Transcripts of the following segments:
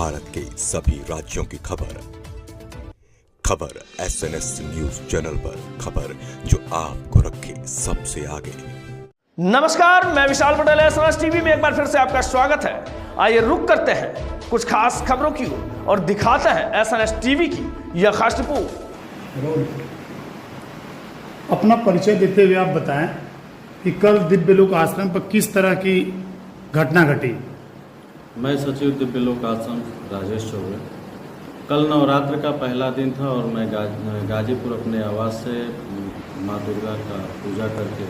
भारत के सभी राज्यों की खबर SNS न्यूज चैनल पर, खबर जो आपको रखे सबसे आगे। नमस्कार, मैं विशाल पटेल, SNS टीवी में एक बार फिर से आपका स्वागत है। आइए रुक करते हैं कुछ खास खबरों की ओर और दिखाते हैं SNS टीवी की यह खास रिपोर्ट। अपना परिचय देते हुए आप बताएं कि कल दिव्य लोक आश्रम पर किस तरह की घटना घटी। मैं सचिव दिव्य लोक आश्रम राजेश चौबे। कल नवरात्र का पहला दिन था और मैं गाजीपुर अपने आवास से माँ दुर्गा का पूजा करके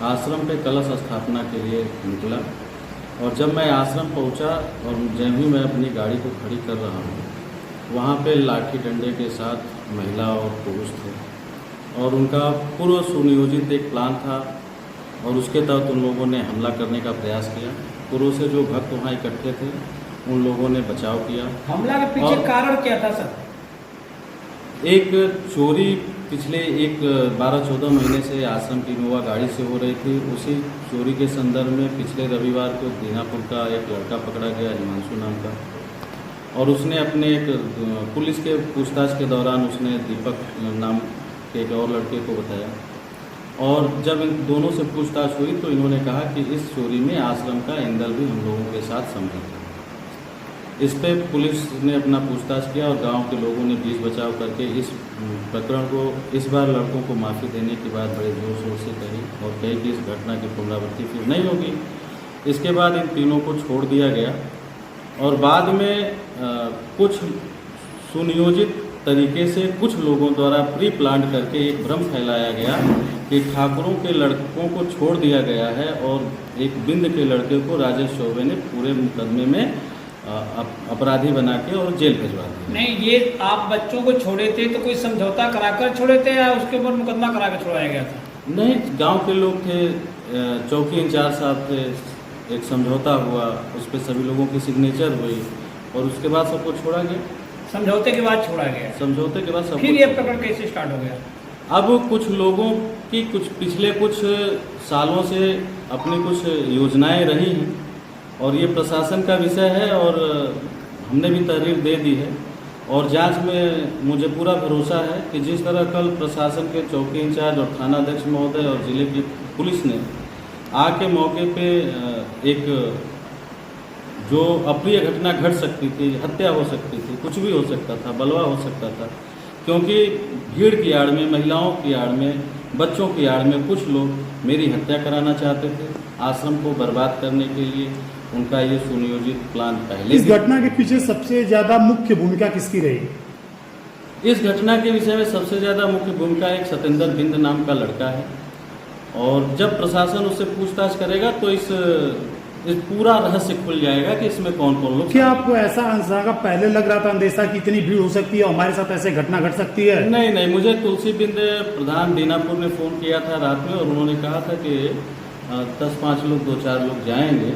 आश्रम पे कलश स्थापना के लिए निकला। और जब मैं आश्रम पहुंचा और जब भी मैं अपनी गाड़ी को खड़ी कर रहा हूँ, वहाँ पे लाठी डंडे के साथ महिला और पुरुष थे और उनका पूर्व सुनियोजित एक प्लान था और उसके तहत उन लोगों ने हमला करने का प्रयास किया। पूर्व से जो भक्त वहाँ इकट्ठे थे उन लोगों ने बचाव किया। हमला के पीछे कारण क्या था सर? एक चोरी पिछले 12-14 महीने से आश्रम की इनोवा गाड़ी से हो रही थी। उसी चोरी के संदर्भ में पिछले रविवार को दीनापुर का एक लड़का पकड़ा गया, हिमांशु नाम का, और उसने अपने एक पुलिस के पूछताछ के दौरान उसने दीपक नाम के एक और लड़के को बताया। और जब इन दोनों से पूछताछ हुई तो इन्होंने कहा कि इस चोरी में आश्रम का एंगल भी हम लोगों के साथ संबंधित है। इस पे पुलिस ने अपना पूछताछ किया और गांव के लोगों ने बीच बचाव करके इस प्रकरण को इस बार लड़कों को माफ़ी देने की बात बड़े जोर शोर से कही और कही कि इस घटना की पुनरावृत्ति फिर नहीं होगी। इसके बाद इन तीनों को छोड़ दिया गया और बाद में कुछ सुनियोजित तरीके से कुछ लोगों द्वारा प्री प्लान करके एक भ्रम फैलाया गया कि ठाकुरों के लड़कों को छोड़ दिया गया है और एक बिंद के लड़के को राजेश चौबे ने पूरे मुकदमे में अपराधी बना के और जेल भिजवा दिया। नहीं, ये आप बच्चों को छोड़े थे तो कोई समझौता कराकर छोड़े थे या उसके ऊपर मुकदमा करा कर छोड़ाया गया था? नहीं, गांव के लोग थे, चौकी इंचार्ज साहब थे, एक समझौता हुआ, उस पर सभी लोगों की सिग्नेचर हुई और उसके बाद सबको छोड़ा गया। समझौते के बाद छोड़ा गया? समझौते के बाद सब। फिर ये प्रकरण कैसे स्टार्ट हो गया? अब कुछ लोगों की पिछले कुछ सालों से अपनी कुछ योजनाएं रही हैं और ये प्रशासन का विषय है और हमने भी तहरीर दे दी है और जांच में मुझे पूरा भरोसा है कि जिस तरह कल प्रशासन के चौकी इंचार्ज और थाना अध्यक्ष महोदय और जिले की पुलिस ने आके मौके पे एक जो अप्रिय घटना घट सकती थी, हत्या हो सकती थी, कुछ भी हो सकता था, बलवा हो सकता था, क्योंकि भीड़ की आड़ में, महिलाओं की आड़ में, बच्चों की आड़ में कुछ लोग मेरी हत्या कराना चाहते थे। आश्रम को बर्बाद करने के लिए उनका ये सुनियोजित प्लान पहले। इस घटना के पीछे सबसे ज्यादा मुख्य भूमिका किसकी रही? इस घटना के विषय में सबसे ज़्यादा मुख्य भूमिका एक सतेंद्र बिंद नाम का लड़का है और जब प्रशासन उससे पूछताछ करेगा तो इस पूरा रहस्य खुल जाएगा कि इसमें कौन कौन लोग। क्या आपको ऐसा अंदाजा पहले लग रहा था, अंदेशा कि इतनी भीड़ हो सकती है, हमारे साथ ऐसे घटना घट सकती है? नहीं, मुझे तुलसी बिंद प्रधान दीनापुर ने फ़ोन किया था रात में और उन्होंने कहा था कि 10-5 लोग 2-4 लोग जाएंगे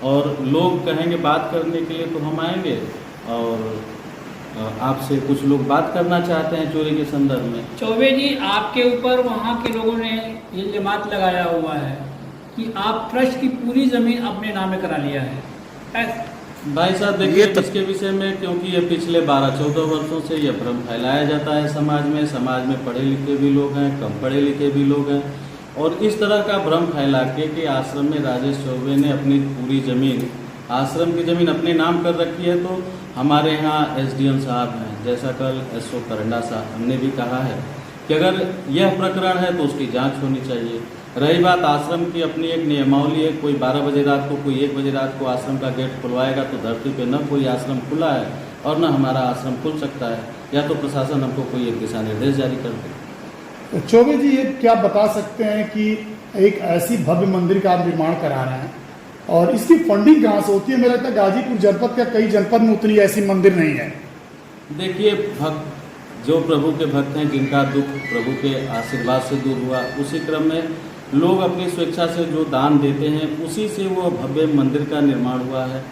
और लोग कहेंगे बात करने के लिए तो हम आएंगे और आपसे कुछ लोग बात करना चाहते हैं चोरी के संदर्भ में। चौबे जी, आपके ऊपर वहाँ के लोगों ने इल्जामात लगाया हुआ है कि आप ट्रस्ट की पूरी ज़मीन अपने नाम में करा लिया है। भाई साहब देखिए, इसके विषय में क्योंकि ये पिछले 12-14 वर्षों से ये भ्रम फैलाया जाता है समाज में पढ़े लिखे भी लोग हैं, कम पढ़े लिखे भी लोग हैं और इस तरह का भ्रम फैला के कि आश्रम में राजेश चौबे ने अपनी पूरी ज़मीन, आश्रम की ज़मीन अपने नाम कर रखी है। तो हमारे यहाँ SDM साहब हैं, जैसा कल SO करंडा साहब हमने भी कहा है कि अगर यह प्रकरण है तो उसकी जांच होनी चाहिए। रही बात आश्रम की, अपनी एक नियमावली है, कोई 12 बजे रात को, कोई 1 बजे रात को आश्रम का गेट खुलवाएगा तो धरती पे न कोई आश्रम खुला है और न हमारा आश्रम खुल सकता है, या तो प्रशासन हमको कोई एक दिशा निर्देश जारी कर दे। तो चौबे जी, ये क्या बता सकते हैं कि एक ऐसी भव्य मंदिर का आप निर्माण करा रहे हैं और इसकी फंडिंग कहाँ से होती है? मेरा लगता है गाजीपुर जनपद का कई जनपद में उतनी ऐसी मंदिर नहीं है। देखिए, जो प्रभु के भक्त हैं, जिनका दुख प्रभु के आशीर्वाद से दूर हुआ, उसी क्रम में लोग अपनी स्वेच्छा से जो दान देते हैं उसी से वो भव्य मंदिर का निर्माण हुआ है।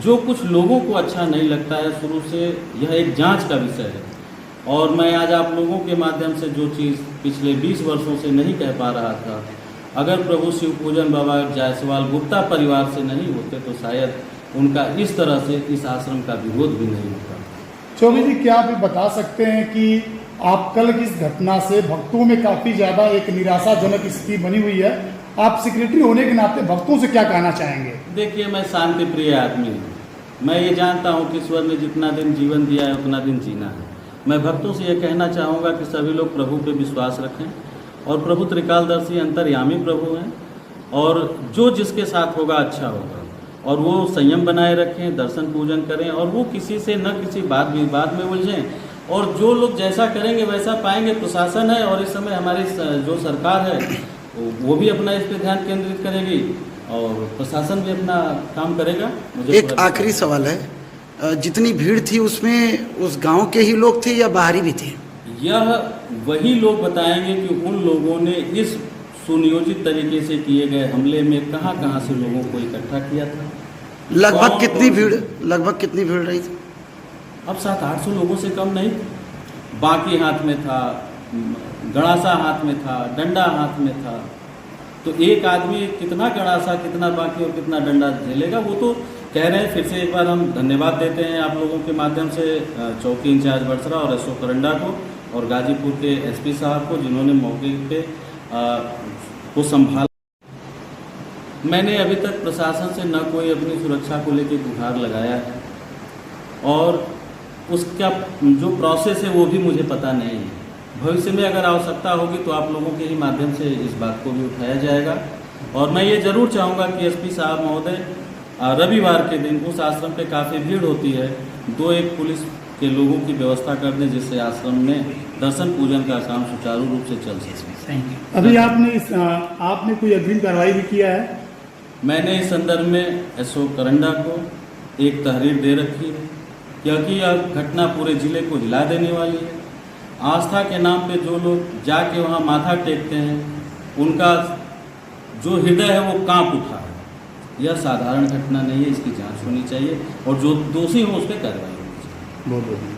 जो कुछ लोगों को अच्छा नहीं लगता है, शुरू से यह एक जांच का विषय है और मैं आज आप लोगों के माध्यम से जो चीज़ पिछले 20 वर्षों से नहीं कह पा रहा था, अगर प्रभु शिव पूजन बाबा जायसवाल गुप्ता परिवार से नहीं होते तो शायद उनका इस तरह से इस आश्रम का विरोध भी नहीं होता। चौबे जी, क्या आप ये बता सकते हैं कि आप कल की इस घटना से भक्तों में काफी ज्यादा एक निराशाजनक स्थिति बनी हुई है, आप सेक्रेटरी होने के नाते भक्तों से क्या कहना चाहेंगे? देखिए, मैं शांति प्रिय आदमी हूँ। मैं ये जानता हूँ कि ईश्वर ने जितना दिन जीवन दिया है उतना दिन जीना है। मैं भक्तों से ये कहना चाहूँगा कि सभी लोग प्रभु पे विश्वास रखें, और प्रभु त्रिकालदर्शी अंतर्यामी प्रभु हैं, और जो जिसके साथ होगा अच्छा होगा, और वो संयम बनाए रखें, दर्शन पूजन करें, और वो किसी से न किसी बात विवाद में उलझें, और जो लोग जैसा करेंगे वैसा पाएंगे। प्रशासन है और इस समय हमारी जो सरकार है वो भी अपना इस पर ध्यान केंद्रित करेगी, और प्रशासन भी अपना काम करेगा। मुझे एक आखिरी सवाल है, जितनी भीड़ थी उसमें उस गांव के ही लोग थे या बाहरी भी थे? यह वही लोग बताएंगे कि उन लोगों ने इस सुनियोजित तरीके से किए गए हमले में कहां कहां से लोगों को इकट्ठा किया था। लगभग कितनी भीड़ रही थी? अब 700-800 लोगों से कम नहीं। बाकी हाथ में था, गड़ासा हाथ में था, डंडा हाथ में था। तो एक आदमी कितना गड़ासा, कितना बाकी और कितना डंडा झेलेगा, वो तो कह रहे हैं। फिर से एक बार हम धन्यवाद देते हैं आप लोगों के माध्यम से चौकी इंचार्ज बड़सरा और एसओ करंडा को, और गाजीपुर के एसपी साहब को, जिन्होंने मौके पे को संभाला। मैंने अभी तक प्रशासन से न कोई अपनी सुरक्षा को लेकर गुहार लगाया है, और उसका जो प्रोसेस है वो भी मुझे पता नहीं है। भविष्य में अगर आवश्यकता होगी तो आप लोगों के ही माध्यम से इस बात को भी उठाया जाएगा। और मैं ये ज़रूर चाहूँगा कि एसपी साहब महोदय रविवार के दिन उस आश्रम पे काफ़ी भीड़ होती है, 2-1 पुलिस के लोगों की व्यवस्था कर दें, जिससे आश्रम में दर्शन पूजन का काम सुचारू रूप से चल सके। अभी आपने कोई अग्रिम कार्रवाई भी किया है? मैंने इस संदर्भ में एसओ करंडा को एक तहरीर दे रखी है, क्योंकि यह घटना पूरे जिले को हिला देने वाली है। आस्था के नाम पे जो लोग जाके वहाँ माथा टेकते हैं, उनका जो हृदय है वो कांप उठा है। यह साधारण घटना नहीं है, इसकी जांच होनी चाहिए, और जो दोषी हो उस पर कार्रवाई होनी चाहिए। बहुत बहुत